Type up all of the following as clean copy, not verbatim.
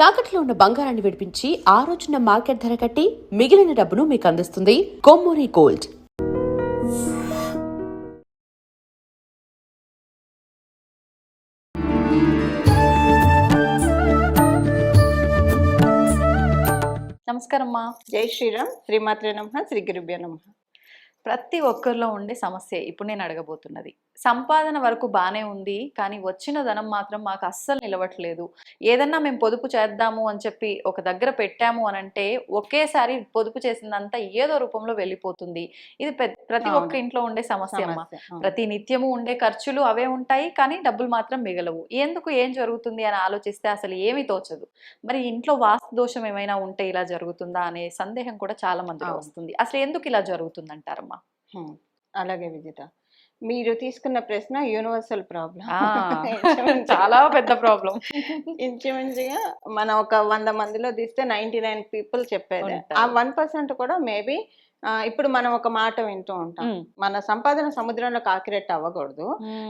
తాకట్లో ఉన్న బంగారాన్ని విడిపించి ఆ రోజున మార్కెట్ ధర కట్టి మిగిలిన డబ్బును మీకు అందిస్తుంది కొమ్మూరి గోల్డ్. నమస్కారం అమ్మా. జై శ్రీరామ్. శ్రీమాత్రే నమః. శ్రీ గురుభ్యో నమః. ప్రతి ఒక్కరిలో ఉండే సమస్య ఇప్పుడు నేను అడగబోతున్నది. సంపాదన వరకు బానే ఉంది, కానీ వచ్చిన ధనం మాత్రం మాకు అస్సలు నిలవట్లేదు. ఏదన్నా మేము పొదుపు చేద్దాము అని చెప్పి ఒక దగ్గర పెట్టాము అనంటే ఒకేసారి పొదుపు చేసిందంతా ఏదో రూపంలో వెళ్ళిపోతుంది. ఇది ప్రతి ఒక్క ఇంట్లో ఉండే సమస్య అమ్మా. ప్రతి నిత్యము ఉండే ఖర్చులు అవే ఉంటాయి, కానీ డబ్బులు మాత్రం మిగలవు. ఎందుకు, ఏం జరుగుతుంది అని ఆలోచిస్తే అసలు ఏమీ తోచదు. మరి ఇంట్లో వాస్తు దోషం ఏమైనా ఉంటే ఇలా జరుగుతుందా అనే సందేహం కూడా చాలా మందిలో వస్తుంది. అసలు ఎందుకు ఇలా జరుగుతుంది అంటారమ్మా? అలాగే విజిత, మీరు తీసుకున్న ప్రశ్న యూనివర్సల్ ప్రాబ్లం. చాలా పెద్ద ప్రాబ్లం. ఇంచుమించుగా మనం ఒక 100 మందిలో తీస్తే 99 పీపుల్ చెప్పేది. ఆ 1% కూడా మేబీ ఇప్పుడు మనం ఒక మాట వింటూ ఉంటాం, మన సంపాదన సముద్రంలో కాకిరెట్టు అవ్వకూడదు,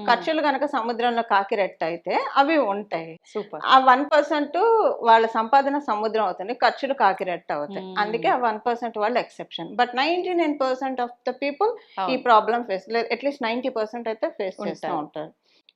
ఖర్చులు కనుక సముద్రంలో కాకిరెట్టు అయితే అవి ఉంటాయి. సూపర్. ఆ 1% వాళ్ళ సంపాదన సముద్రం అవుతుంది, ఖర్చులు కాకిరెట్టు అవుతాయి. అందుకే ఆ 1% వాళ్ళు exception. But 99% of the people ఈ ప్రాబ్లం ఫేస్, అట్లీస్ట్ 90% అయితే ఫేస్ చేస్తూ ఉంటారు.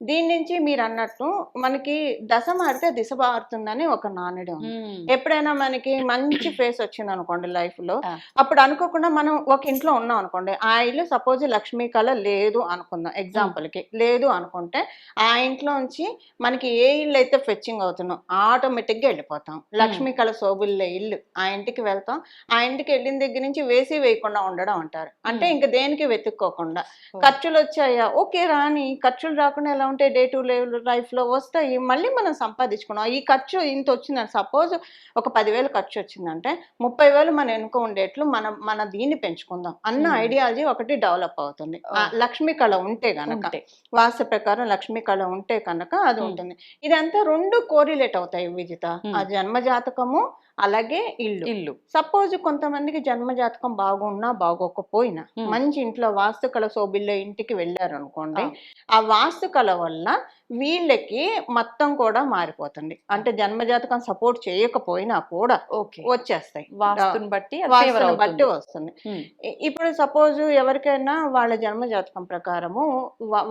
దీని నుంచి మీరు అన్నట్టు మనకి దశ మారితే దిశ మారుతుందని ఒక నానుడి ఉంది. ఎప్పుడైనా మనకి మంచి ఫేస్ వచ్చింది అనుకోండి లైఫ్ లో, అప్పుడు అనుకోకుండా మనం ఒక ఇంట్లో ఉన్నాం అనుకోండి, ఆ ఇల్లు సపోజ్ లక్ష్మీ కళ లేదు అనుకుందాం, ఎగ్జాంపుల్ కి లేదు అనుకుంటే, ఆ ఇంట్లోంచి మనకి ఏ ఇల్లు అయితే ఫెచ్చింగ్ అవుతున్నాం ఆటోమేటిక్ గా వెళ్ళిపోతాం. లక్ష్మీ కళ శోభుల్లే ఇల్లు, ఆ ఇంటికి వెళ్తాం. ఆ ఇంటికి వెళ్ళిన దగ్గర నుంచి వేసి వేయకుండా ఉండడం అంటారు. అంటే ఇంక దేనికి వెతుక్కోకుండా, ఖర్చులు వచ్చాయా ఓకే రాని, ఖర్చులు రాకుండా ఎలా ఉంటే డే టు లైఫ్ లో వస్తాయి, మళ్ళీ మనం సంపాదించుకున్నాం. ఈ ఖర్చు ఇంత వచ్చిందని సపోజ్ ఒక 10,000 ఖర్చు వచ్చిందంటే 30,000 మన వెనుక ఉండేట్లు మన దీన్ని పెంచుకుందాం అన్న ఐడియాలజీ ఒకటి డెవలప్ అవుతుంది. లక్ష్మీ కళ ఉంటే గనక, వాస్తు ప్రకారం లక్ష్మీ కళ ఉంటే కనుక అది ఉంటుంది. ఇదంతా రెండు కోరిలేట్ అవుతాయి విజిత, ఆ జన్మ జాతకము అలాగే ఇల్లు. సపోజ్ కొంతమందికి జన్మ జాతకం బాగున్నా బాగోకపోయినా మంచి ఇంట్లో వాస్తు కళ శోభిల్లో ఇంటికి వెళ్ళారు అనుకోండి, ఆ వాస్తు కళ వల్ల వీళ్ళకి మొత్తం కూడా మారిపోతుంది. అంటే జన్మ జాతకం సపోర్ట్ చేయకపోయినా కూడా వచ్చేస్తాయి, వాస్తుని బట్టి వస్తుంది. ఇప్పుడు సపోజ్ ఎవరికైనా వాళ్ళ జన్మ జాతకం ప్రకారము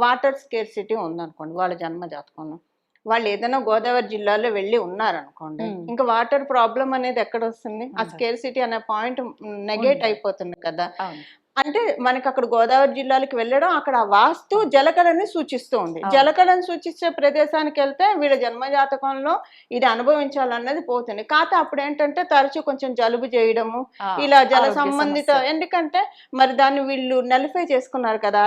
వాటర్ స్కేర్సిటీ ఉందనుకోండి, వాళ్ళ జన్మ జాతకంలో వాళ్ళు ఏదైనా గోదావరి జిల్లాలో వెళ్ళి ఉన్నారనుకోండి, ఇంకా వాటర్ ప్రాబ్లం అనేది ఎక్కడ వస్తుంది? ఆ స్కేర్సిటీ అనే పాయింట్ నెగేట్ అయిపోతుంది కదా. అంటే మనకి అక్కడ గోదావరి జిల్లాలకు వెళ్ళడం, అక్కడ ఆ వాస్తు జలకళని సూచిస్తూ ఉంది. జలకళను సూచించే ప్రదేశానికి వెళ్తే వీళ్ళ జన్మజాతకంలో ఇది అనుభవించాలన్నది పోతుంది. కాకపోతే అప్పుడు ఏంటంటే తరచూ కొంచెం జలుబు చేయడము, ఇలా జల సంబంధిత, ఎందుకంటే మరి దాన్ని వీళ్ళు నలిఫై చేసుకున్నారు కదా,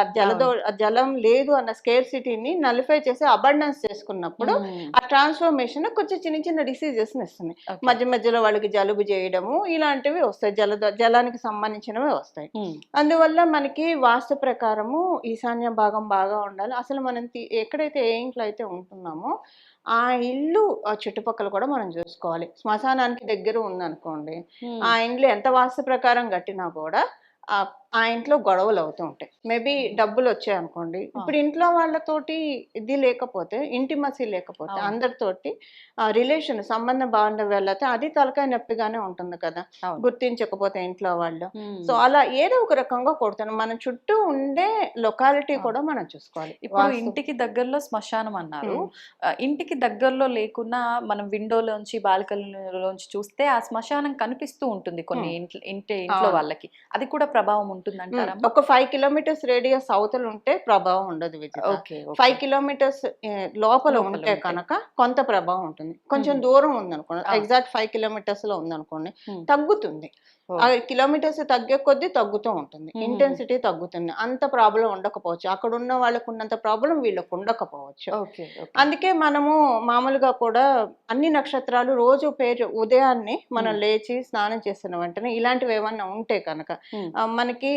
జలం లేదు అన్న స్కేర్ సిటీని నలిఫై చేసి అబండెన్స్ చేసుకున్నప్పుడు ఆ ట్రాన్స్ఫర్మేషన్ కొంచెం చిన్న చిన్న డిసీజెస్ ఇస్తుంది. మధ్య మధ్యలో వాళ్ళకి జలుబు చేయడము ఇలాంటివి వస్తాయి, జలానికి సంబంధించినవి వస్తాయి. అందువల్ల మనకి వాస్తు ప్రకారము ఈశాన్య భాగం బాగా ఉండాలి. అసలు మనం ఎక్కడైతే ఏ ఇంట్లో అయితే ఉంటున్నామో ఆ ఇల్లు చుట్టుపక్కల కూడా మనం చూసుకోవాలి. శ్మశానానికి దగ్గర ఉందనుకోండి, ఆ ఇంట్లో ఎంత వాస్తు ప్రకారం కట్టినా కూడా ఆ ఇంట్లో గొడవలు అవుతూ ఉంటాయి. మేబీ డబ్బులు వచ్చాయి అనుకోండి, ఇప్పుడు ఇంట్లో వాళ్ళతోటి ఇది లేకపోతే, ఇంటిమసీ లేకపోతే, అందరితోటి రిలేషన్ సంబంధం బాగుండేళ్ళతే అది తలకాయ నొప్పిగానే ఉంటుంది కదా, గుర్తించకపోతే ఇంట్లో వాళ్ళు. సో అలా ఏదో ఒక రకంగా కొడుతాను. మన చుట్టూ ఉండే లొకాలిటీ కూడా మనం చూసుకోవాలి. ఇప్పుడు ఇంటికి దగ్గరలో శ్మశానం అన్నారు, ఇంటికి దగ్గరలో లేకున్నా మనం విండోలోంచి బాల్కనీలోంచి చూస్తే ఆ శ్మశానం కనిపిస్తూ ఉంటుంది కొన్ని ఇంట్లో వాళ్ళకి, అది కూడా ప్రభావం ఉంటుంది అంటారా? ఒక 5 కిలోమీటర్స్ రేడియస్ అవతల ఉంటే ప్రభావం ఉండదు విజిత. 5 కిలోమీటర్స్ లోపల ఉంటే కనుక కొంత ప్రభావం ఉంటుంది. కొంచెం దూరం ఉందనుకోండి, ఎగ్జాక్ట్ 5 కిలోమీటర్స్ లో ఉందనుకోండి, తగ్గుతుంది. కిలోమీటర్స్ తగ్గే కొద్దీ తగ్గుతూ ఉంటుంది, ఇంటెన్సిటీ తగ్గుతుంది. అంత ప్రాబ్లం ఉండకపోవచ్చు, అక్కడ ఉన్న వాళ్ళకు ఉన్నంత ప్రాబ్లం వీళ్ళకు ఉండకపోవచ్చు. అందుకే మనము మామూలుగా కూడా అన్ని నక్షత్రాలు రోజు పేరు ఉదయాన్నే మనం లేచి స్నానం చేసిన వెంటనే ఇలాంటివి ఏమన్నా ఉంటే కనుక, మనకి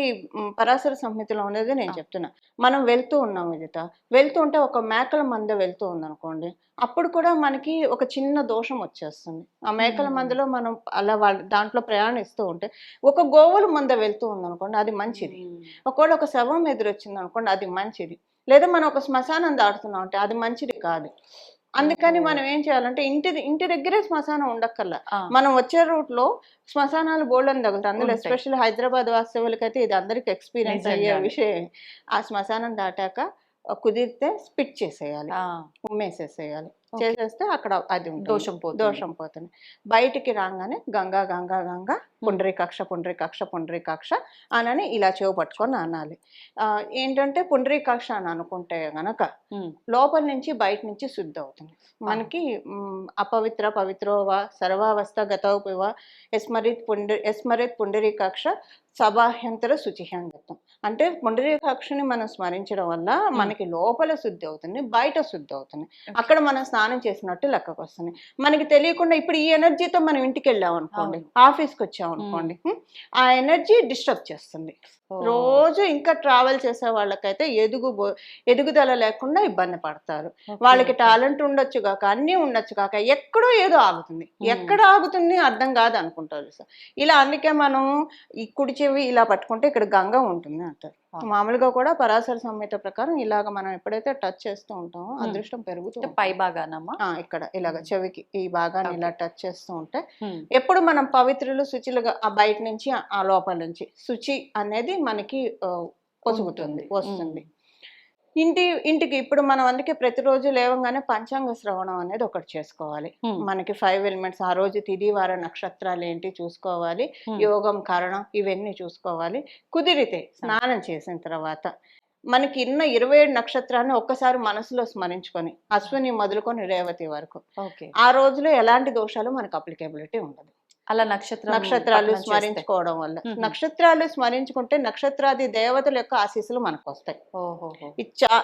పరాశర సంహితలో ఉన్నది నేను చెప్తున్నా, మనం వెళ్తూ ఉన్నాం విజిత, వెళ్తూ ఉంటే ఒక మేకల మంద వెళ్తూ ఉందనుకోండి, అప్పుడు కూడా మనకి ఒక చిన్న దోషం వచ్చేస్తుంది. ఆ మేకల మందలో మనం అలా దాంట్లో ప్రయాణిస్తూ ఉంటే ఒక గోవుల మంద వెళ్తూ ఉందనుకోండి, అది మంచిది. ఒకవేళ ఒక శవం ఎదురొచ్చింది అనుకోండి, అది మంచిది. లేదా మనం ఒక శ్మశానం దాటుతున్నాం అంటే అది మంచిది కాదు. అందుకని మనం ఏం చేయాలంటే ఇంటి దగ్గరే శ్మశానం ఉండక్కర్లా. ఆ, మనం వచ్చే రూట్ లో శ్మశానాలు బోల్డ్ అని తగులుతాయి. అందులో ఉంటాయి. ఎస్పెషల్లీ హైదరాబాద్ వాస్తవులకైతే ఇది అందరికి ఎక్స్పీరియన్స్ అయ్యే నిజంగానే. విషయం. ఆ శ్మశానం దాటాక కుదిరితే స్పిట్ చేసేయాలి, ఆ, ఉమ్మేసేసేయాలి. ఓకే. చేసేస్తే అక్కడ అది ఉంటుంది. దోషం పోతుంది. దోషం పోతుంది. బయటికి రాగానే గంగా గంగా గంగా పుండరీకాక్ష పుండరీకాక్ష పుండరీకాక్ష అనని ఇలా చెవు పట్టుకొని అనాలి. ఏంటంటే పుండరీకాక్ష అని అనుకుంటే గనక ఉమ్, లోపల నుంచి బయట నుంచి శుద్ధి అవుతుంది మనకి. అపవిత్ర పవిత్రోవా సర్వావస్థ గతౌపివ ఎస్మరిత్ పుండరీకాక్ష సబాహ్యంతర శుచిహ్యంగతం. అంటే పుండరీకాక్షని మనం స్మరించడం వల్ల మనకి లోపల శుద్ధి అవుతుంది, బయట శుద్ధి అవుతుంది. అక్కడ మనం స్నానం చేసినట్టు లెక్కకు వస్తుంది. మనకి తెలియకుండా ఇప్పుడు ఈ ఎనర్జీతో మనం ఇంటికి వెళ్ళాం అనుకోండి, ఆఫీస్కి వచ్చాం అనుకోండి, ఆ ఎనర్జీ డిస్టర్బ్ చేస్తుంది. రోజు ఇంకా ట్రావెల్ చేసే వాళ్ళకైతే ఎదుగుదల లేకుండా ఇబ్బంది పడతారు. వాళ్ళకి టాలెంట్ ఉండొచ్చు కాక అన్నీ ఉండొచ్చు కాక ఎక్కడో ఏదో ఆగుతుంది. ఎక్కడ ఆగుతుంది అర్థం కాదు అనుకుంటారు సార్. ఇలా అందుకే మనం ఈ కుడి చెవి ఇలా పట్టుకుంటే ఇక్కడ గంగ ఉంటుంది అంటారు. మామూలుగా కూడా పరాశర సంహిత ప్రకారం ఇలాగ మనం ఎప్పుడైతే టచ్ చేస్తూ ఉంటామో అదృష్టం పెరుగుతుంది. పై భాగానమ్మా ఇక్కడ ఇలాగ చెవికి ఈ భాగాన్ని ఇలా టచ్ చేస్తూ ఉంటే ఎప్పుడు మనం పవిత్రులు శుచిలుగా ఆ బయట నుంచి ఆ లోపల నుంచి శుచి అనేది మనకి పొసుగుతుంది, వస్తుంది. ఇంటికి ఇప్పుడు మనం అందుకే ప్రతిరోజు లేవగానే పంచాంగ శ్రవణం అనేది ఒకటి చేసుకోవాలి. మనకి 5 ఎలిమెంట్స్ ఆ రోజు తిథి వార నక్షత్రాలు ఏంటి చూసుకోవాలి, యోగం కారణం ఇవన్నీ చూసుకోవాలి. కుదిరితే స్నానం చేసిన తర్వాత మనకి 27 నక్షత్రాన్ని ఒక్కసారి మనసులో స్మరించుకొని అశ్విని మొదలుకొని రేవతి వరకు ఆ రోజులో ఎలాంటి దోషాలు మనకు అప్లికేబిలిటీ ఉండదు. అలా నక్షత్రాలు స్మరించుకోవడం వల్ల నక్షత్రాలు స్మరించుకుంటే నక్షత్రాది దేవతల యొక్క ఆశీస్సులు మనకు వస్తాయి.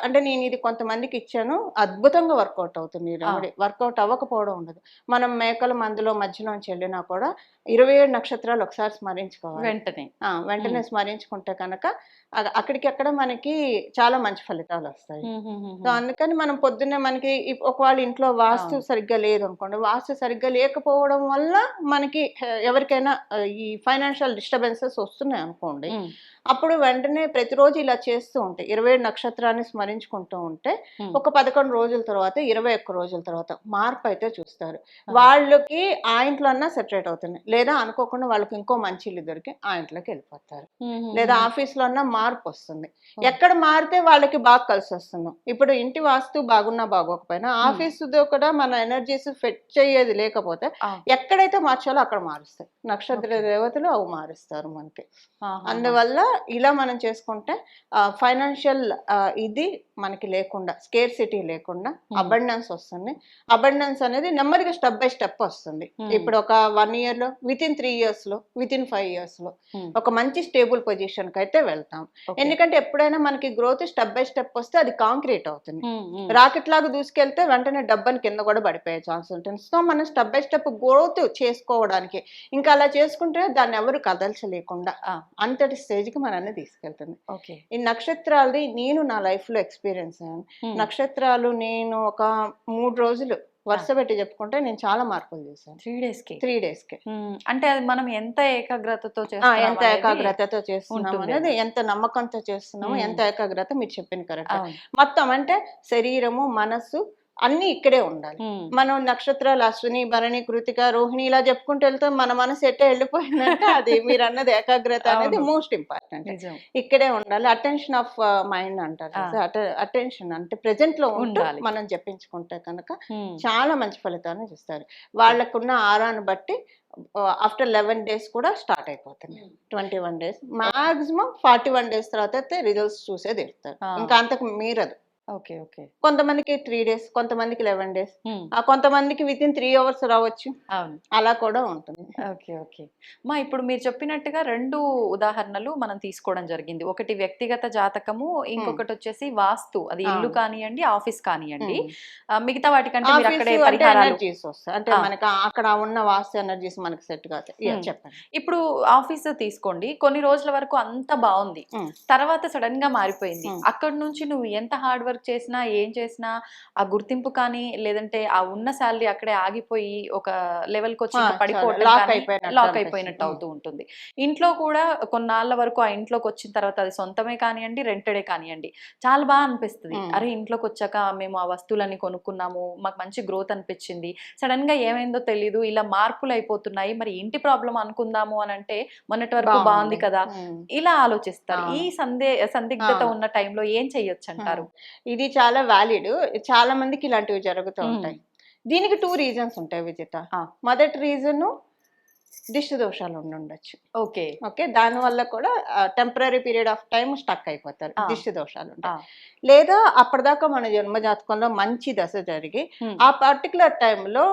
అంటే నేను ఇది కొంతమందికి ఇచ్చాను, అద్భుతంగా వర్కౌట్ అవుతుంది. ఈ రెమెడీ వర్కౌట్ అవ్వకపోవడం ఉండదు. మనం మేకల మందులో మధ్యలోంచి వెళ్ళినా కూడా 27 నక్షత్రాలు ఒకసారి స్మరించుకోవాలి. వెంటనే స్మరించుకుంటే కనుక అక్కడికక్కడ మనకి చాలా మంచి ఫలితాలు వస్తాయి. సో అందుకని మనం పొద్దున్నే మనకి ఒకవేళ ఇంట్లో వాస్తు సరిగ్గా లేదు అనుకోండి, వాస్తు సరిగ్గా లేకపోవడం వల్ల మనకి ఎవరికైనా ఈ ఫైనాన్షియల్ డిస్టర్బెన్సెస్ వస్తున్నాయి అనుకోండి, అప్పుడు వెంటనే ప్రతిరోజు ఇలా చేస్తూ ఉంటే 27 నక్షత్రాన్ని స్మరించుకుంటూ ఉంటే ఒక 11 రోజుల తర్వాత 21 రోజుల తర్వాత మార్పు అయితే చూస్తారు. వాళ్ళకి ఆ ఇంట్లో అన్నా సెటరేట్ అవుతుంది, లేదా అనుకోకుండా వాళ్ళకి ఇంకో మంచి ఇల్లు దొరికి ఆ ఇంట్లోకి వెళ్ళిపోతారు, లేదా ఆఫీస్లో అన్నా మార్పు వస్తుంది. ఎక్కడ మారితే వాళ్ళకి బాగా కలిసి వస్తుంది. ఇప్పుడు ఇంటి వాస్తు బాగున్నా బాగోకపోయినా ఆఫీసుతో కూడా మన ఎనర్జీస్ ఫిట్ చేయేది లేకపోతే ఎక్కడైతే మార్చాలో అక్కడ మారుస్తాయి. నక్షత్ర దేవతలు అవి మారుస్తారు మనకి. అందువల్ల ఇలా మనం చేసుకుంటే ఫైనాన్షియల్ ఇది మనకి లేకుండా, స్కేర్సిటీ లేకుండా అబండెన్స్ వస్తుంది. అబండెన్స్ అనేది నెమ్మదిగా స్టెప్ బై స్టెప్ వస్తుంది. ఇప్పుడు ఒక 1 year లో, వితిన్ 3 years లో, వితిన్ 5 years లో ఒక మంచి స్టేబుల్ పొజిషన్ కి అయితే వెళ్తాం. ఎందుకంటే ఎప్పుడైనా మనకి గ్రోత్ స్టెప్ బై స్టెప్ వస్తే అది కాంక్రీట్ అవుతుంది. రాకెట్ లాగా దూసుకెళ్తే వెంటనే డబ్బని కింద కూడా పడిపోయే ఛాన్స్ ఉంటుంది. సో మనం స్టెప్ బై స్టెప్ గ్రోత్ చేసుకోవడానికి ఇంకా అలా చేసుకుంటే దాన్ని ఎవరు కదల్చలేకుండా అంతటి స్టేజ్కి మనల్ని తీసుకెళ్తుంది. ఈ నక్షత్రాలది నేను నా లైఫ్ లో ఎక్స్పీరియన్స్ అయ్యాను. నక్షత్రాలు నేను ఒక 3 రోజులు వరుస పెట్టి చెప్పుకుంటే నేను చాలా మార్పులు చేశాను. 3 days కి. అంటే అది మనం ఎంత ఏకాగ్రతతో చేస్తున్నాము అనేది, ఎంత నమ్మకంతో చేస్తున్నాము, ఎంత ఏకాగ్రత, మీరు చెప్పింది కరెక్ట్. మొత్తం అంటే శరీరము మనస్సు అన్ని ఇక్కడే ఉండాలి. మనం నక్షత్రాలు అశ్విని భరణి కృతిక రోహిణి ఇలా చెప్పుకుంటూ వెళ్తే మన మనసు ఎట్టే వెళ్ళిపోయిందంటే అది మీరు అన్నది ఏకాగ్రత అనేది మోస్ట్ ఇంపార్టెంట్. ఇక్కడే ఉండాలి. అటెన్షన్ ఆఫ్ మైండ్ అంటారు. అటెన్షన్ అంటే ప్రెజెంట్ లో ఉంటూ మనం జపించుకుంటే కనుక చాలా మంచి ఫలితాన్ని చూస్తారు. వాళ్ళకున్న ఆరాను బట్టి ఆఫ్టర్ 11 days కూడా స్టార్ట్ అయిపోతుంది. 21 days మాక్సిమం 41 days తర్వాత అయితే రిజల్ట్స్ చూసే తీరుతారు. ఇంకా అంతకు మీరదు. కొంతమందికి 3 days, కొంతమందికి 11 days, కొంతమందికి వితిన్ 3 hours రావచ్చు. అలా కూడా ఉంటుంది. ఇప్పుడు మీరు చెప్పినట్టుగా 2 ఉదాహరణలు మనం తీసుకోవడం జరిగింది. ఒకటి వ్యక్తిగత జాతకము, ఇంకొకటి వచ్చేసి వాస్తు, అది ఇల్లు కానివ్వండి, ఆఫీస్ కానివ్వండి. మిగతా వాటికంటే మీరు అక్కడే పరిహారాలు అంటే మనకి అక్కడ ఉన్న వాస్తు ఎనర్జీస్ మనకి సెట్ కాదు. చెప్పండి. ఇప్పుడు ఆఫీస్ తీసుకోండి, కొన్ని రోజుల వరకు అంత బాగుంది, తర్వాత సడన్ గా మారిపోయింది. అక్కడ నుంచి నువ్వు ఎంత హార్డ్ వర్క్ వర్క్ చేసినా ఏం చేసినా ఆ గుర్తింపు కానీ లేదంటే ఆ ఉన్న శాలరీ అక్కడే ఆగిపోయి ఒక లెవెల్కి వచ్చి ఇంకా పడిపోవటం లాక్ కానీ అయిపోయినట్టు లాక్ అనిపిస్తుంది. అయిపోయినట్టు అవుతూ ఉంటుంది. ఇంట్లో కూడా కొన్నాళ్ళ వరకు ఆ ఇంట్లోకి వచ్చిన తర్వాత అది సొంతమే కానివ్వండి, రెంటెడే కానివ్వండి, చాలా బాగా అనిపిస్తుంది. అరే ఇంట్లోకి వచ్చాక మేము ఆ వస్తువులన్నీ కొనుక్కున్నాము, మాకు మంచి గ్రోత్ అనిపించింది, సడన్ గా ఏమైందో తెలీదు, ఇలా మార్పులు అయిపోతున్నాయి, మరి ఇంటి ప్రాబ్లం అనుకుందాము అని అంటే మొన్నటి వరకు బాగుంది కదా, ఇలా ఆలోచిస్తారు. ఈ సందిగ్ధత అవును. ఉన్న టైంలో ఏం చెయ్యొచ్చు అంటారు? ఇది చాలా వ్యాలిడ్. చాలా మందికి ఇలాంటివి జరుగుతూ ఉంటాయి. దీనికి 2 రీజన్స్ ఉంటాయి విజిత. మొదటి రీజన్ దిష్టి దోషాలు ఉండొచ్చు. ఓకే. ఓకే, దానివల్ల కూడా temporary period of time stuck అయిపోతారు, దిష్టి దోషాలు ఉంటాయి. ఆ. లేదా అప్పటిదాకా మన జన్మజాతకంలో మంచి దశ జరిగి ఆ పర్టికులర్ టైంలో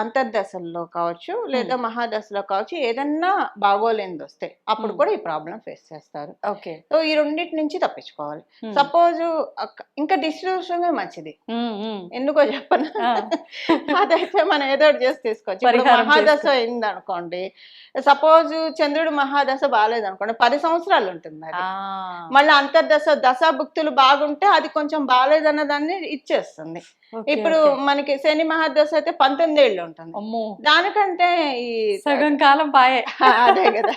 అంతర్దశల్లో కావచ్చు లేదా మహాదశలో కావచ్చు ఏదన్నా బాగోలేనిది వస్తే అప్పుడు కూడా ఈ ప్రాబ్లం ఫేస్ చేస్తారు. ఓకే. సో ఈ రెండింటి నుంచి తప్పించుకోవాలి. సపోజ్ ఇంకా దిష్టి దోషమే మంచిది, ఎందుకో చెప్పను, అదైతే మనం ఏదో ఒకటి చేసి తీసుకోవచ్చు. ఇప్పుడు మహాదశ అయింది అనుకోండి, సపోజ్ చంద్రుడు మహాదశ బాగాలేదు అనుకోండి, 10 సంవత్సరాలు ఉంటుంది అది. మళ్ళీ అంతర్దశ దశాభుక్తులు బాగుంటే అది కొంచెం బాగాలేదన్న దాన్ని ఇచ్చేస్తుంది. ఇప్పుడు మనకి శని మహాదశ అయితే 19 ఏళ్ళు ఉంటుంది. దానికంటే ఈ సగం కాలం పాయే. అదే కదా,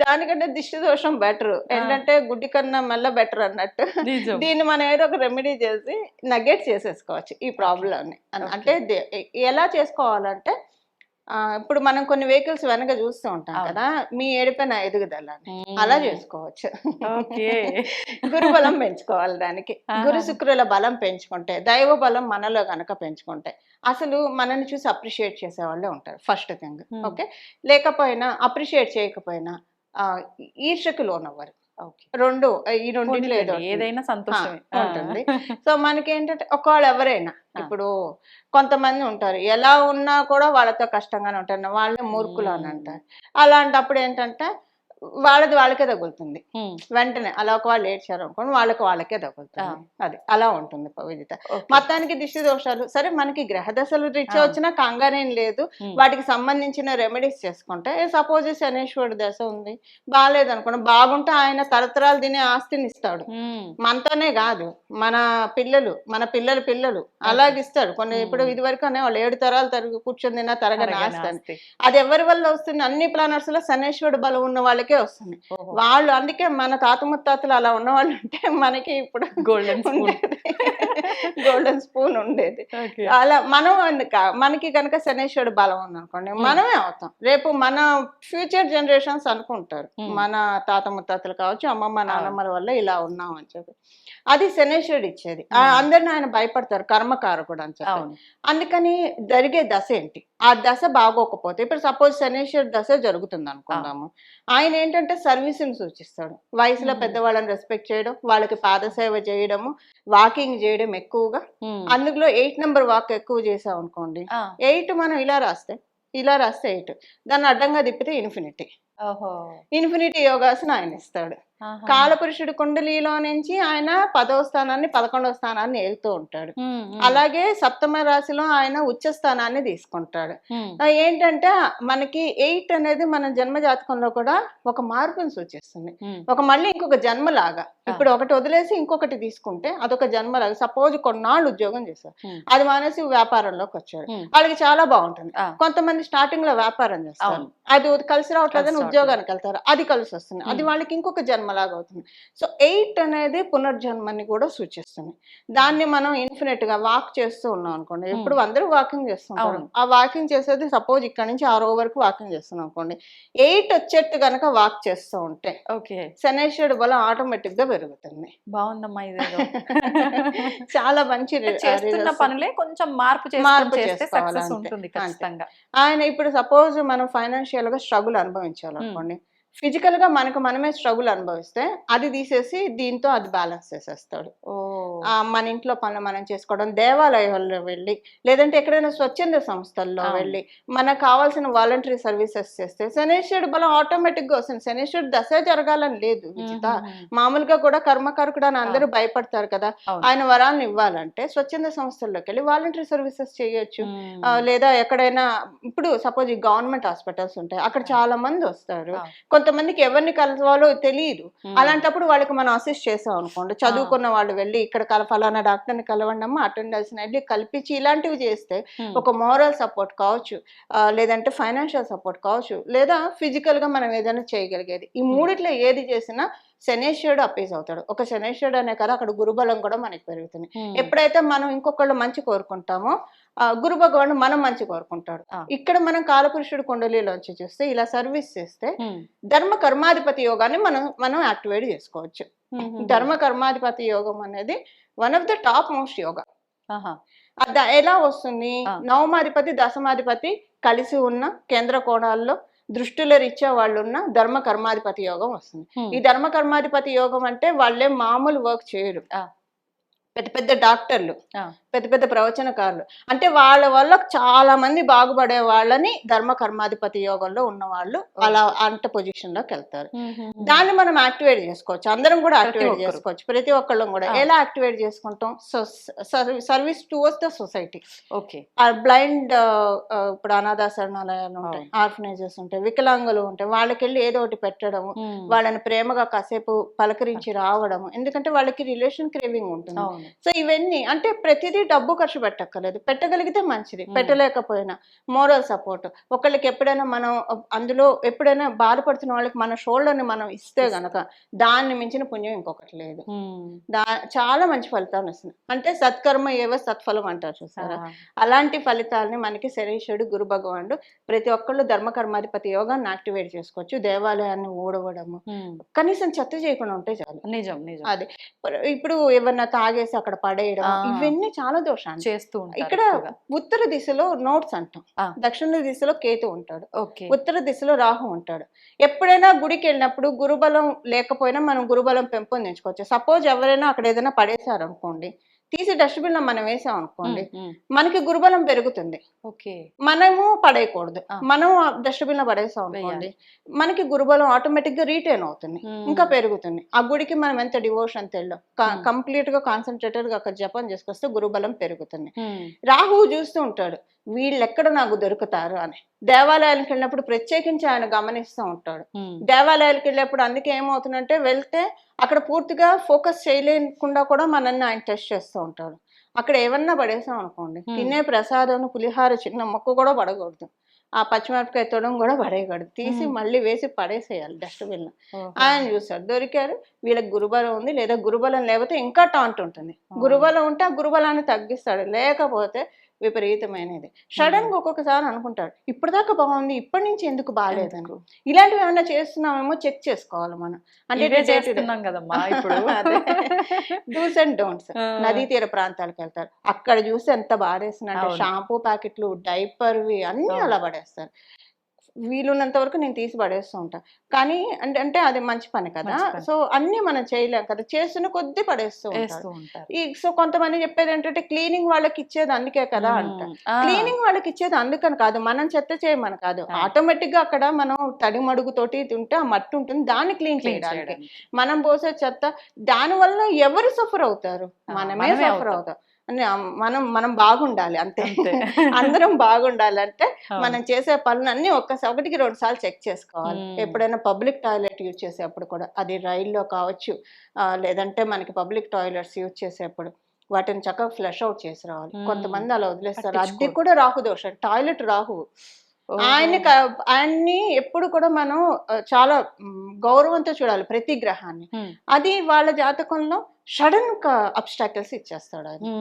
దానికంటే దిష్టి దోషం బెటర్. ఏంటంటే గుడ్డి కన్నా మళ్ళీ బెటర్ అన్నట్టు. దీన్ని మనం ఏదో ఒక రెమెడీ చేసి నెగెట్ చేసేసుకోవచ్చు ఈ ప్రాబ్లమ్ని. అంటే ఎలా చేసుకోవాలంటే, ఇప్పుడు మనం కొన్ని వెహికల్స్ వెనక చూస్తూ ఉంటాం కదా, మీ ఏడిపోయిన ఎదుగుదల అలా చేసుకోవచ్చు. గురు బలం పెంచుకోవాలి దానికి. గురు శుక్రుల బలం పెంచుకుంటే, దైవ బలం మనలో గనక పెంచుకుంటే అసలు మనల్ని చూసి అప్రిషియేట్ చేసే వాళ్ళే ఉంటారు ఫస్ట్ థింగ్. ఓకే, లేకపోయినా అప్రిషియేట్ చేయకపోయినా ఈర్ష్యకు లోనవ్వరు. రెండు ఈ రెండింటిలో ఏదో ఏదైనా సంతోషమే ఉంటుంది. సో మనకి ఏంటంటే ఒకవేళ ఎవరైనా ఇప్పుడు కొంతమంది ఉంటారు ఎలా ఉన్నా కూడా వాళ్ళతో కష్టంగానే ఉంటారు, వాళ్ళే మూర్ఖులు అని అంటారు. అలాంటప్పుడు ఏంటంటే వాళ్ళది వాళ్ళకే తగులుతుంది వెంటనే. అలా ఒక వాళ్ళు ఏడ్చారు అనుకోండి, వాళ్ళకే తగులుతుంది. అది అలా ఉంటుంది విజిత. మొత్తానికి దిష్టి దోషాలు సరే, మనకి గ్రహ దశలు రీత్యా వచ్చినా కంగారేం లేదు, వాటికి సంబంధించిన రెమెడీస్ చేసుకుంటే. సపోజ్ శనేశ్వరుడు దశ ఉంది, బాగాలేదు అనుకోండి, బాగుంటే ఆయన తరతరాలు తినే ఆస్తిని ఇస్తాడు. మనతోనే కాదు, మన పిల్లల పిల్లలు అలాగిస్తాడు కొన్ని. ఇప్పుడు ఇది వరకు అనే వాళ్ళు 7 తరాలు కూర్చొని తిన్నా తరగని ఆస్తి అని. అది ఎవరి వల్ల వస్తుంది? అన్ని ప్లానర్స్ లో శనేశ్వరుడు బలం ఉన్న వాళ్ళకే వస్తుంది. వాళ్ళు అందుకే మన తాత ముత్తాతలు అలా ఉన్న వాళ్ళు ఉంటే మనకి ఇప్పుడు గోల్డెన్ స్పూన్ ఉండేది. అలా మనం మనకి కనుక శనేశ్వరుడు బలం ఉందనుకోండి, మనమే అవుతాం. రేపు మన ఫ్యూచర్ జనరేషన్స్ అనుకుంటారు మన తాత ముత్తాతలు కావచ్చు, అమ్మమ్మ నాన్నమ్మల వల్ల ఇలా ఉన్నాం అని చెప్పి. అది శనేశ్వరుడు ఇచ్చేది. అందరిని ఆయన భయపడతారు, కర్మకారకుడు అని చెప్పి. అందుకని జరిగే దశ ఏంటి, ఆ దశ బాగోకపోతే, ఇప్పుడు సపోజ్ శనేశ్వరుడు దశ జరుగుతుంది అనుకుందాము, ఆయన ఏంటంటే సర్వీస్ని సూచిస్తాడు. వయసులో పెద్దవాళ్ళని రెస్పెక్ట్ చేయడం, వాళ్ళకి పాదసేవ చేయడము, వాకింగ్ చేయడం ఎక్కువగా. అందులో 8 నెంబర్ వాక్ ఎక్కువ చేసాం అనుకోండి, 8 మనం ఇలా రాస్తే 8, దాన్ని అడ్డంగా తిప్పితే ఇన్ఫినిటీ యోగాసన ఆయన ఇస్తాడు. కాలపురుషుడు కుండలిలో నుంచి ఆయన 10వ స్థానాన్ని 11వ స్థానాన్ని వెళ్తూ ఉంటాడు. అలాగే సప్తమ రాశిలో ఆయన ఉచ్చ స్థానాన్ని తీసుకుంటాడు. ఏంటంటే మనకి 8 అనేది మన జన్మ జాతకంలో కూడా ఒక మార్పును సూచిస్తుంది, ఒక మళ్ళీ ఇంకొక జన్మలాగా. ఇప్పుడు ఒకటి వదిలేసి ఇంకొకటి తీసుకుంటే అదొక జన్మలాగా. సపోజ్ కొన్నాళ్ళు ఉద్యోగం చేశారు, అది మానేసి వ్యాపారంలోకి వచ్చారు, వాళ్ళకి చాలా బాగుంటుంది. కొంతమంది స్టార్టింగ్ లో వ్యాపారం చేస్తారు, అది కలిసి రావట్లేదని ఉద్యోగానికి వెళ్తారు, అది కలిసి వస్తుంది, అది వాళ్ళకి ఇంకొక జన్మలాగా అవుతుంది. సో 8 అనేది పునర్జన్మని కూడా సూచిస్తుంది. దాన్ని మనం ఇన్ఫినిట్ గా వాక్ చేస్తూ ఉన్నాం అనుకోండి. ఇప్పుడు అందరూ వాకింగ్ చేస్తుంటారు, ఆ వాకింగ్ చేసేది సపోజ్ ఇక్కడ నుంచి 6 వరకు వాకింగ్ చేస్తున్నాం అనుకోండి, 8 వచ్చేట్టు కనుక వాక్ చేస్తూ ఉంటే శనేశ్వరుడు బలం ఆటోమేటిక్ గా పెరుగుతుంది. బాగుందమ్మా, ఇదేదో చాలా మంచి చేస్తున్న పనులే కొంచెం మార్పు చేస్తే సక్సెస్ ఉంటుంది ఖచ్చితంగా. ఆయన ఇప్పుడు సపోజ్ మనం ఫైనాన్షియల్ గా స్ట్రగుల్ అనుభవించాలనుకోండి, ఫిజికల్ గా మనమే స్ట్రగుల్ అనుభవిస్తే అది తీసేసి దీంతో అది బ్యాలెన్స్ చేసేస్తాడు. మన ఇంట్లో పనులు మనం చేసుకోవడం, దేవాలయాల్లో వెళ్ళి లేదంటే ఎక్కడైనా స్వచ్ఛంద సంస్థల్లో వెళ్ళి మనకు కావాల్సిన వాలంటరీ సర్వీసెస్ చేస్తే శనేశ్వరుడు బలం ఆటోమేటిక్ గా వస్తుంది. శనేశ్వరుడు దశ జరగాలని లేదు విజిత, మామూలుగా కూడా కర్మకారకుడు అని అందరూ భయపడతారు కదా. ఆయన వరాన్ని ఇవ్వాలంటే స్వచ్ఛంద సంస్థల్లోకి వెళ్ళి వాలంటరీ సర్వీసెస్ చేయొచ్చు. లేదా ఎక్కడైనా ఇప్పుడు సపోజ్ ఈ గవర్నమెంట్ హాస్పిటల్స్ ఉంటాయి, అక్కడ చాలా మంది వస్తారు, కొంతమందికి ఎవరిని కలవాలో తెలియదు. అలాంటప్పుడు వాళ్ళకి మనం అసిస్ట్ చేసాం అనుకోండి, చదువుకున్న వాళ్ళు వెళ్ళి ఇక్కడ ఫలానా డాక్టర్ని కలవండి అమ్మా, అటెండెన్స్ వెళ్ళి కల్పించి ఇలాంటివి చేస్తే ఒక మోరల్ సపోర్ట్ కావచ్చు, లేదంటే ఫైనాన్షియల్ సపోర్ట్ కావచ్చు, లేదా ఫిజికల్ గా మనం ఏదైనా చేయగలిగేది. ఈ మూడిట్లో ఏది చేసినా శనేశ్వరుడు అప్పీజ్ అవుతాడు. ఒక శనేశ్వరుడు అనే కదా అక్కడ గురుబలం కూడా మనకి పెరుగుతుంది. ఎప్పుడైతే మనం ఇంకొకళ్ళు మంచి కోరుకుంటామో గురు భగవానుడు మనం మంచి కోరుకుంటాడు. ఇక్కడ మనం కాలపురుషుడు కుండలిలోంచి చూస్తే ఇలా సర్వీస్ చేస్తే ధర్మ కర్మాధిపతి యోగాన్ని మనం యాక్టివేట్ చేసుకోవచ్చు. ధర్మ కర్మాధిపతి యోగం అనేది one of the top most yoga. అది ఎలా వస్తుంది? నవమాధిపతి దశమాధిపతి కలిసి ఉన్న కేంద్ర కోణాల్లో దృష్టిలో రీత్యా వాళ్ళు ఉన్న ధర్మ కర్మాధిపతి యోగం వస్తుంది. ఈ ధర్మ కర్మాధిపతి యోగం అంటే వాళ్ళే మామూలు వర్క్ చేయరు. పెద్ద పెద్ద డాక్టర్లు, పెద్ద పెద్ద ప్రవచనకారులు, అంటే వాళ్ళ వల్ల చాలా మంది బాగుపడే వాళ్ళని ధర్మ కర్మాధిపతి యోగంలో ఉన్న వాళ్ళు అలా అంత పొజిషన్ లోకి వెళ్తారు. దాన్ని మనం యాక్టివేట్ చేసుకోవచ్చు, అందరం కూడా యాక్టివేట్ చేసుకోవచ్చు, ప్రతి ఒక్కళ్ళం కూడా. ఎలా యాక్టివేట్ చేసుకుంటాం? Service towards the society. Okay. Blind ఇప్పుడు అనాథాశరణాలయాలు ఉంటాయి, ఆర్ఫనేజెస్ ఉంటాయి, వికలాంగులు ఉంటాయి, వాళ్ళకి వెళ్ళి ఏదో ఒకటి పెట్టడము, వాళ్ళని ప్రేమగా కాసేపు పలకరించి రావడము, ఎందుకంటే వాళ్ళకి రిలేషన్ క్రేవింగ్ ఉంటుంది. సో ఇవన్నీ అంటే ప్రతిదీ డబ్బు ఖర్చు పెట్టక్కర్లేదు, పెట్టగలిగితే మంచిది, పెట్టలేకపోయినా మోరల్ సపోర్ట్. ఒకళ్ళకి ఎప్పుడైనా మనం అందులో ఎప్పుడైనా బాధపడుతున్న వాళ్ళకి మన షోల్డర్ని మనం ఇస్తే గనక దాన్ని మించిన పుణ్యం ఇంకొకటి లేదు. చాలా మంచి ఫలితాలు వస్తుంది. అంటే సత్కర్మ ఏవో సత్ఫలం అంటారు చూసారా, అలాంటి ఫలితాలని మనకి శనీశ్వరుడు గురు భగవానుడు ప్రతి ఒక్కళ్ళు ధర్మ కర్మాధిపతి యోగాన్ని యాక్టివేట్ చేసుకోవచ్చు. దేవాలయాన్ని ఊడవడము, కనీసం చెత్త చేయకుండా ఉంటే చాలు. నిజం నిజం. అది ఇప్పుడు ఏమన్నా తాగేసి అక్కడ పడేయడం, ఇవన్నీ చాలా దోషాలు చేస్తూ ఇక్కడ. ఉత్తర దిశలో నోట్స్ అంటాం, దక్షిణ దిశలో కేతు ఉంటాడు, ఉత్తర దిశలో రాహు ఉంటాడు. ఎప్పుడైనా గుడికి వెళ్ళినప్పుడు గురుబలం లేకపోయినా మనం గురుబలం పెంపొందించుకోవచ్చు. సపోజ్ ఎవరైనా అక్కడ ఏదైనా పడేశారు అనుకోండి, తీసి డస్ట్బిన్ లో మనం వేసాం అనుకోండి, మనకి గురుబలం పెరుగుతుంది. మనము పడేయకూడదు, మనం డస్ట్బిన్ లో పడేసాం అనుకోండి, మనకి గురుబలం ఆటోమేటిక్ గా రీటైన్ అవుతుంది, ఇంకా పెరుగుతుంది. ఆ గుడికి మనం ఎంత డివోషన్ తెల్లో కంప్లీట్ గా కాన్సన్ట్రేటెడ్ గా అక్కడ జపం చేసుకొస్తే గురుబలం పెరుగుతుంది. రాహువు చూస్తూ ఉంటాడు వీళ్ళెక్కడ నాకు దొరుకుతారు అని. దేవాలయాలకు వెళ్ళినప్పుడు ప్రత్యేకించి ఆయన గమనిస్తూ ఉంటాడు. దేవాలయాలకు వెళ్ళినప్పుడు అందుకే ఏమవుతుందంటే వెళ్తే అక్కడ పూర్తిగా ఫోకస్ చేయలేకుండా కూడా మనల్ని ఆయన టెస్ట్ చేస్తూ ఉంటాడు. అక్కడ ఏమన్నా పడేసాం అనుకోండి, తినే ప్రసాదం పులిహార చిన్న మొక్క కూడా పడకూడదు, ఆ పచ్చిమిరపకాయ తొడం కూడా పడేయకూడదు, తీసి మళ్ళీ వేసి పడేసేయాలి డస్ట్బిన్ లో. ఆయన చూస్తాడు దొరికారు, వీళ్ళకి గురుబలం ఉంది, లేదా గురుబలం లేకపోతే ఇంకా టాంట్ ఉంటుంది. గురుబలం ఉంటే ఆ గురుబలాన్ని తగ్గిస్తాడు, లేకపోతే విపరీతమైనది. సడన్ గా ఒక్కొక్కసారి అనుకుంటాడు ఇప్పటిదాకా బాగుంది, ఇప్పటి నుంచి ఎందుకు బాగాలేదని. ఇలాంటివి ఏమన్నా చేస్తున్నామేమో చెక్ చేసుకోవాలి మనం. అంటే చేస్తున్నాం కదమ్మా ఇప్పుడు. Dos and don'ts. నదీ తీర ప్రాంతాలకు వెళ్తారు, అక్కడ చూసి ఎంత బాధేస్తున్నా, షాంపూ ప్యాకెట్లు, డైపర్వి అన్ని అలా పడేస్తారు. వీలున్నంత వరకు నేను తీసి పడేస్తూ ఉంటా, కానీ అంటే అది మంచి పని కదా. సో అన్ని మనం చేయలేం కదా, చేస్తున్న కొద్ది పడేస్తూ ఉంటారు. సో కొంతమంది చెప్పేది ఏంటంటే క్లీనింగ్ వాళ్ళకి ఇచ్చేది అందుకే కదా అంట. క్లీనింగ్ వాళ్ళకి ఇచ్చేది అందుకని కాదు, మనం చెత్త చేయమని కాదు, ఆటోమేటిక్ గా అక్కడ మనం తడి మడుగుతోటి ఉంటే ఆ మట్టి ఉంటుంది, దాన్ని క్లీన్ చేయడానికి. మనం పోసే చెత్త దాని వల్ల ఎవరు సఫర్ అవుతారు? మనమే సఫర్ అవుతాం. మనం బాగుండాలి అంతే, అందరం బాగుండాలి అంటే మనం చేసే పనులన్నీ ఒకటికి 2 సార్లు చెక్ చేసుకోవాలి. ఎప్పుడైనా పబ్లిక్ టాయిలెట్ యూజ్ చేసేప్పుడు కూడా, అది రైల్లో కావచ్చు, లేదంటే మనకి పబ్లిక్ టాయిలెట్స్ యూజ్ చేసేప్పుడు వాటిని చక్కగా ఫ్లష్ అవుట్ చేసి రావాలి. కొంతమంది అలా వదిలేస్తారు, అది కూడా రాహు దోషం. టాయిలెట్ రాహు, ఆయన్ని ఎప్పుడు కూడా మనం చాలా గౌరవంతో చూడాలి ప్రతి గ్రహాన్ని. అది వాళ్ళ జాతకంలో సడన్ అబ్స్టాకిల్స్ ఇచ్చేస్తాడు ఆయన.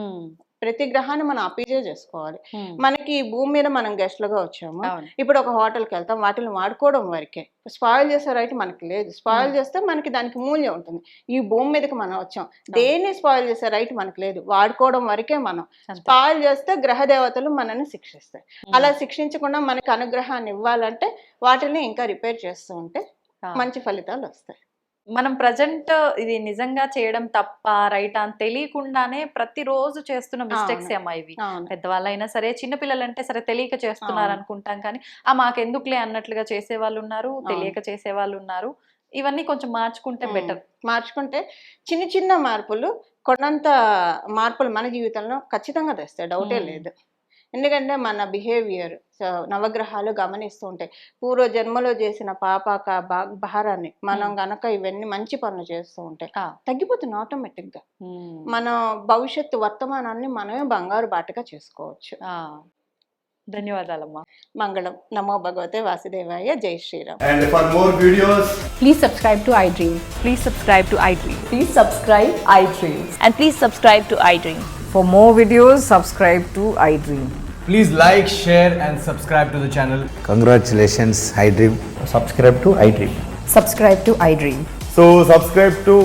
ప్రతి గ్రహాన్ని మనం అపీజే చేసుకోవాలి. మనకి భూమి మీద మనం గెస్ట్లుగా వచ్చాము, ఇప్పుడు ఒక హోటల్కి వెళ్తాం, వాటిని వాడుకోవడం వరకే. స్పాయిల్ చేసే రైట్ మనకి లేదు, స్పాయిల్ చేస్తే మనకి దానికి మూల్యం ఉంటుంది. ఈ భూమి మీదకి మనం వచ్చాం, దేన్ని స్పాయిల్ చేసే రైట్ మనకు లేదు, వాడుకోవడం వరకే. మనం స్పాయిల్ చేస్తే గ్రహ దేవతలు మనల్ని శిక్షిస్తాయి. అలా శిక్షించకుండా మనకి అనుగ్రహాన్ని ఇవ్వాలంటే వాటిని ఇంకా రిపేర్ చేస్తూ ఉంటే మంచి ఫలితాలు వస్తాయి. మనం ప్రజెంట్ ఇది నిజంగా చేయడం తప్ప రైట్ అని తెలియకుండానే ప్రతిరోజు చేస్తున్న మిస్టేక్స్ ఏమో ఇవి. పెద్దవాళ్ళైనా సరే, చిన్నపిల్లలంటే సరే తెలియక చేస్తున్నారు అనుకుంటాం, కానీ మాకెందుకులే అన్నట్లుగా చేసే వాళ్ళు ఉన్నారు, తెలియక చేసే వాళ్ళు ఉన్నారు. ఇవన్నీ కొంచెం మార్చుకుంటే బెటర్. మార్చుకుంటే చిన్న చిన్న మార్పులు కొండంత మార్పులు మన జీవితంలో ఖచ్చితంగా తెస్తాయి, డౌటే లేదు. ఎందుకంటే మన బిహేవియర్ నవగ్రహాలు గమనిస్తూ ఉంటాయి. పూర్వ జన్మలో చేసిన పాపక భారాన్ని మనం గనక ఇవన్నీ మంచి పనులు చేస్తూ ఉంటే తగ్గిపోతుంది ఆటోమేటిక్గా. మన భవిష్యత్తు వర్తమానాన్ని మనమే బంగారు బాటగా చేసుకోవచ్చు. ధన్యవాదాలమ్మా. మంగళం. నమో భగవతే వాసుదేవాయ. జై Sriram. And for more videos, Please subscribe to iDream. Please subscribe to iDream. Please subscribe iDreams. And please subscribe to iDream. For more videos, subscribe to iDream. please like, share and subscribe to the channel. Congratulations, iDream. Subscribe to iDream. Subscribe to iDream. So subscribe to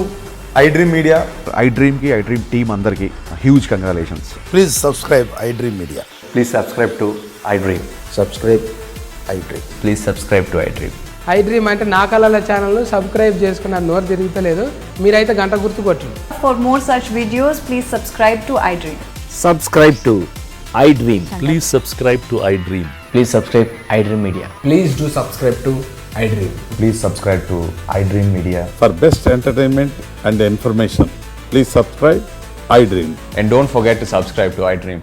iDream Media. iDream ki iDream team andarki huge congratulations. Please subscribe iDream Media. Please subscribe to iDream. Subscribe iDream. Please subscribe to iDream. iDream అంటే నా కళల channel subscribe చేసుకున్న నోరు తిరుగుతలేదు. మీరైతే గంట గుర్తు కొట్టండి. For more such videos, please subscribe to iDream. Subscribe to iDream. Please subscribe to iDream. Please subscribe iDream Media. Please do subscribe to iDream. Please subscribe to iDream Media. For best entertainment and information, please subscribe iDream. And don't forget to subscribe to iDream.